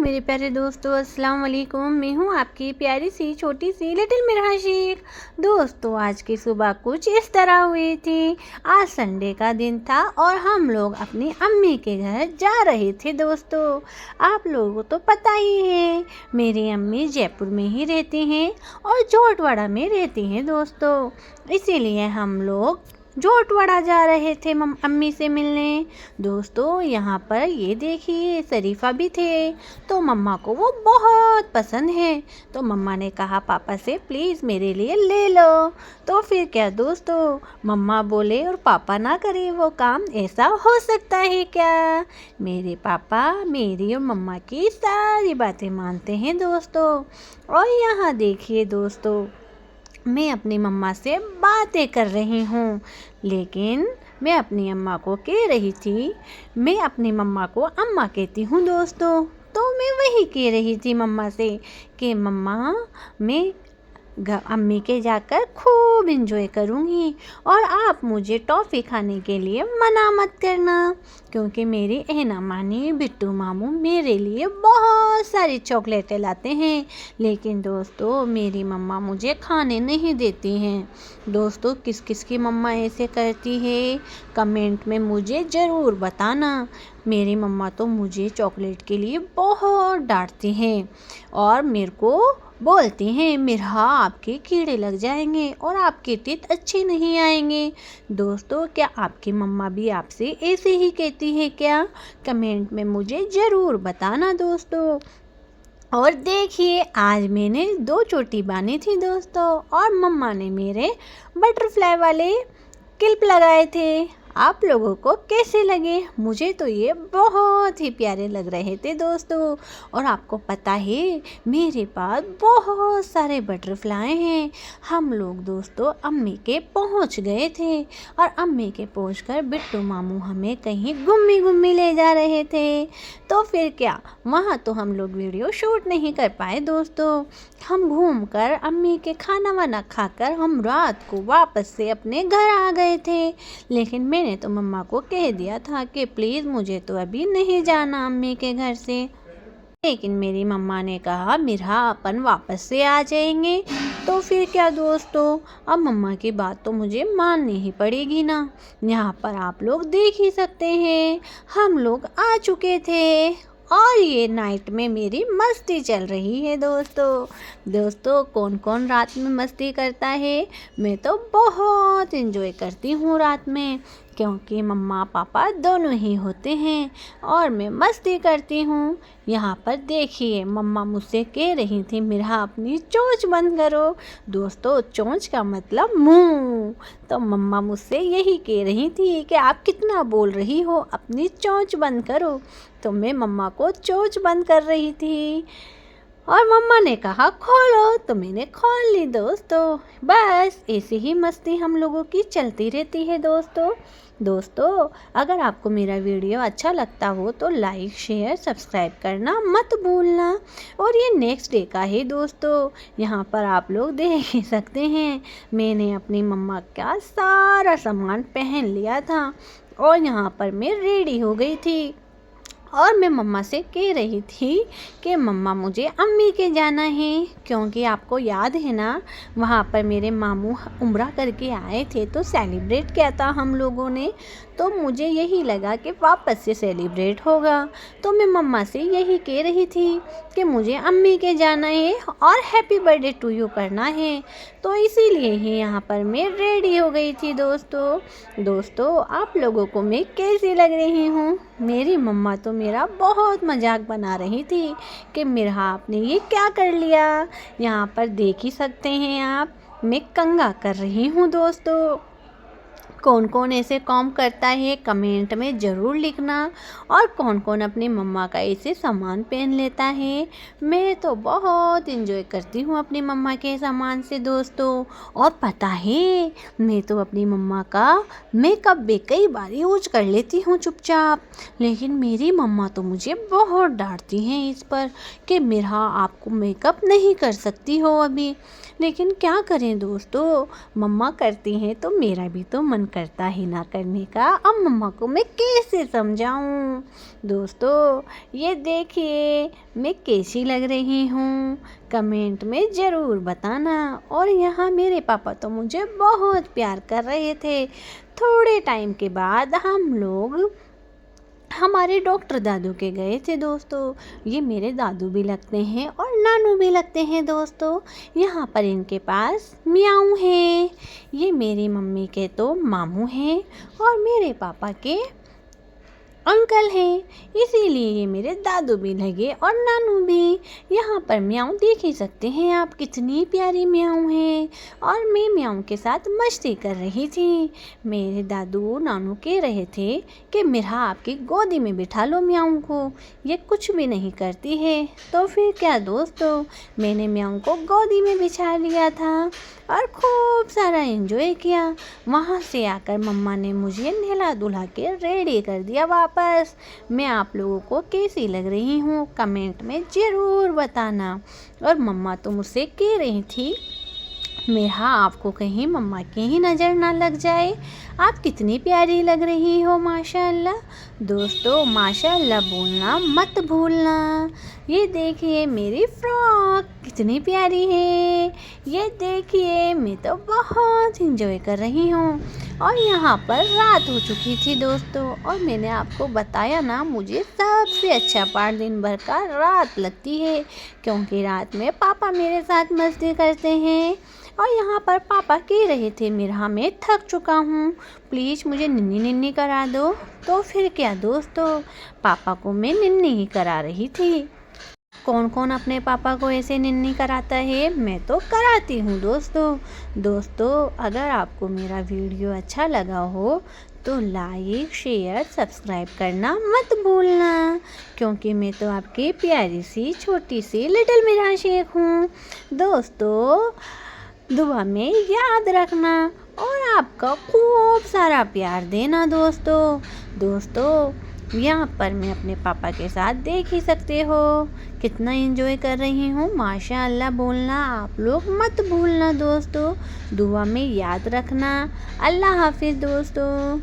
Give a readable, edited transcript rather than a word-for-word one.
मेरे प्यारे दोस्तों, अस्सलाम वालेकुम। मैं हूँ आपकी प्यारी सी छोटी सी लिटिल मिराज शेख। दोस्तों, आज की सुबह कुछ इस तरह हुई थी। आज संडे का दिन था और हम लोग अपनी अम्मी के घर जा रहे थे। दोस्तों, आप लोगों को तो पता ही है, मेरी अम्मी जयपुर में ही रहती हैं और जोटवाड़ा में रहती हैं। दोस्तों, इसीलिए हम लोग जोटवाड़ा जा रहे थे अम्मी से मिलने। दोस्तों, यहाँ पर ये देखिए शरीफा भी थे, तो मम्मा को वो बहुत पसंद है। तो मम्मा ने कहा पापा से प्लीज़ मेरे लिए ले लो। तो फिर क्या दोस्तों, मम्मा बोले और पापा ना करे वो काम, ऐसा हो सकता है क्या? मेरे पापा मेरी और मम्मा की सारी बातें मानते हैं दोस्तों। और यहाँ देखिए दोस्तों, मैं अपनी मम्मा से बातें कर रही हूँ, लेकिन मैं अपनी अम्मा को कह रही थी, मैं अपनी मम्मा को अम्मा कहती हूँ दोस्तों। तो मैं वही कह रही थी मम्मा से कि मम्मा, मैं अम्मी के जाकर खूब इंजॉय करूँगी और आप मुझे टॉफ़ी खाने के लिए मना मत करना, क्योंकि मेरी एहना मानी बिट्टू मामू मेरे लिए बहुत सारी चॉकलेटें लाते हैं, लेकिन दोस्तों मेरी मम्मा मुझे खाने नहीं देती हैं। दोस्तों, किस किस की मम्मा ऐसे करती है, कमेंट में मुझे ज़रूर बताना। मेरी मम्मा तो मुझे चॉकलेट के लिए बहुत डांटती हैं और मेरे को बोलती हैं मिर्हा आपके कीड़े लग जाएंगे और आपके टीथ अच्छे नहीं आएंगे। दोस्तों, क्या आपकी मम्मा भी आपसे ऐसे ही कहती है क्या? कमेंट में मुझे ज़रूर बताना दोस्तों। और देखिए, आज मैंने 2 चोटी बांधी थी दोस्तों और मम्मा ने मेरे बटरफ्लाई वाले क्लिप लगाए थे। आप लोगों को कैसे लगे? मुझे तो ये बहुत ही प्यारे लग रहे थे दोस्तों। और आपको पता है, मेरे पास बहुत सारे बटरफ्लाई हैं। हम लोग दोस्तों अम्मी के पहुंच गए थे और अम्मी के पहुंचकर बिट्टू मामू हमें कहीं घूमी ले जा रहे थे। तो फिर क्या, वहाँ तो हम लोग वीडियो शूट नहीं कर पाए दोस्तों। हम घूमकर अम्मी के खाना वाना खाकर हम रात को वापस से अपने घर आ गए थे। लेकिन मैंने तो मम्मा को कह दिया था कि प्लीज़ मुझे तो अभी नहीं जाना अम्मी के घर से, लेकिन मेरी मम्मा ने कहा मिर्हा अपन वापस से आ जाएंगे। तो फिर क्या दोस्तों, अब मम्मा की बात तो मुझे माननी ही पड़ेगी ना। यहाँ पर आप लोग देख ही सकते हैं, हम लोग आ चुके थे और ये नाइट में मेरी मस्ती चल रही है दोस्तों। कौन कौन रात में मस्ती करता है? मैं तो बहुत एंजॉय करती हूँ रात में, क्योंकि मम्मा पापा दोनों ही होते हैं और मैं मस्ती करती हूँ। यहाँ पर देखिए, मम्मा मुझसे कह रही थी मिर्हा अपनी चोंच बंद करो। दोस्तों, चोंच का मतलब मुंह। तो मम्मा मुझसे यही कह रही थी कि आप कितना बोल रही हो, अपनी चोंच बंद करो। तो मैं मम्मा को चोंच बंद कर रही थी और मम्मा ने कहा खोलो, तो मैंने खोल ली दोस्तों। बस ऐसी ही मस्ती हम लोगों की चलती रहती है दोस्तों, अगर आपको मेरा वीडियो अच्छा लगता हो तो लाइक शेयर सब्सक्राइब करना मत भूलना। और ये नेक्स्ट डे का है दोस्तों। यहाँ पर आप लोग देख ही सकते हैं, मैंने अपनी मम्मा का सारा सामान पहन लिया था और यहाँ पर मैं रेडी हो गई थी और मैं मम्मा से कह रही थी कि मम्मा मुझे अम्मी के जाना है, क्योंकि आपको याद है ना, वहाँ पर मेरे मामू उम्रा करके आए थे तो सेलिब्रेट किया था हम लोगों ने। तो मुझे यही लगा कि वापस से सेलिब्रेट होगा, तो मैं मम्मा से यही कह रही थी कि मुझे अम्मी के जाना है और हैप्पी बर्थडे टू यू करना है। तो इसीलिए ही यहाँ पर मैं रेडी हो गई थी दोस्तों, आप लोगों को मैं कैसी लग रही हूँ? मेरी मम्मा तो मेरा बहुत मजाक बना रही थी कि मिर्हा आपने ये क्या कर लिया। यहाँ पर देख ही सकते हैं आप, मैं कंघा कर रही हूँ दोस्तों। कौन कौन ऐसे काम करता है कमेंट में ज़रूर लिखना, और कौन कौन अपनी मम्मा का ऐसे सामान पहन लेता है। मैं तो बहुत एंजॉय करती हूँ अपनी मम्मा के सामान से दोस्तों। और पता है, मैं तो अपनी मम्मा का मेकअप भी कई बार यूज कर लेती हूँ चुपचाप, लेकिन मेरी मम्मा तो मुझे बहुत डांटती हैं इस पर कि मिर्हा आपको मेकअप नहीं कर सकती हो अभी। लेकिन क्या करें दोस्तों, मम्मा करती हैं तो मेरा भी तो मन करता ही ना करने का। अब मम्मा को मैं कैसे समझाऊं। दोस्तों ये देखिए मैं कैसी लग रही हूँ, कमेंट में ज़रूर बताना। और यहाँ मेरे पापा तो मुझे बहुत प्यार कर रहे थे। थोड़े टाइम के बाद हम लोग हमारे डॉक्टर दादू के गए थे दोस्तों। ये मेरे दादू भी लगते हैं और नानू भी लगते हैं दोस्तों। यहाँ पर इनके पास मियाऊ है। ये मेरी मम्मी के तो मामू हैं और मेरे पापा के अंकल हैं, इसीलिए ये मेरे दादू भी लगे और नानू भी। यहाँ पर म्याऊ देख ही सकते हैं आप, कितनी प्यारी म्याऊ है। और मैं म्याऊ के साथ मस्ती कर रही थी। मेरे दादू नानू कह रहे थे कि मिर्हा आपकी गोदी में बिठा लो म्याऊ को, ये कुछ भी नहीं करती है। तो फिर क्या दोस्तों, मैंने म्याऊ को गोदी में बिछा लिया था और खूब सारा एंजॉय किया। वहाँ से आकर मम्मा ने मुझे नहला धुला के रेडी कर दिया वापस। मैं आप लोगों को कैसी लग रही हूँ कमेंट में ज़रूर बताना। और मम्मा तो मुझसे कह रही थी मेरा आपको कहीं मम्मा की ही नज़र ना लग जाए, आप कितनी प्यारी लग रही हो माशाल्लाह। दोस्तों माशाल्लाह बोलना मत भूलना। ये देखिए मेरी फ्रॉक कितनी प्यारी है। ये देखिए मैं तो बहुत इंजॉय कर रही हूँ। और यहाँ पर रात हो चुकी थी दोस्तों। और मैंने आपको बताया ना, मुझे सबसे अच्छा पार्ट दिन भर का रात लगती है, क्योंकि रात में पापा मेरे साथ मस्ती करते हैं। और यहाँ पर पापा कह रहे थे मिर्हा मैं थक चुका हूँ, प्लीज़ मुझे निन्नी निन्नी करा दो। तो फिर क्या दोस्तों, पापा को मैं निन्नी ही करा रही थी। कौन कौन अपने पापा को ऐसे निन्नी कराता है, मैं तो कराती हूँ दोस्तों अगर आपको मेरा वीडियो अच्छा लगा हो तो लाइक शेयर सब्सक्राइब करना मत भूलना, क्योंकि मैं तो आपकी प्यारी सी छोटी सी लिटिल मिर्हा शेख हूँ। दोस्तों दुआ में याद रखना और आपका खूब सारा प्यार देना दोस्तों यहाँ पर मैं अपने पापा के साथ देख ही सकते हो कितना एंजॉय कर रही हूँ। माशाअल्लाह बोलना आप लोग मत भूलना दोस्तों, दुआ में याद रखना। अल्लाह हाफिज़ दोस्तों।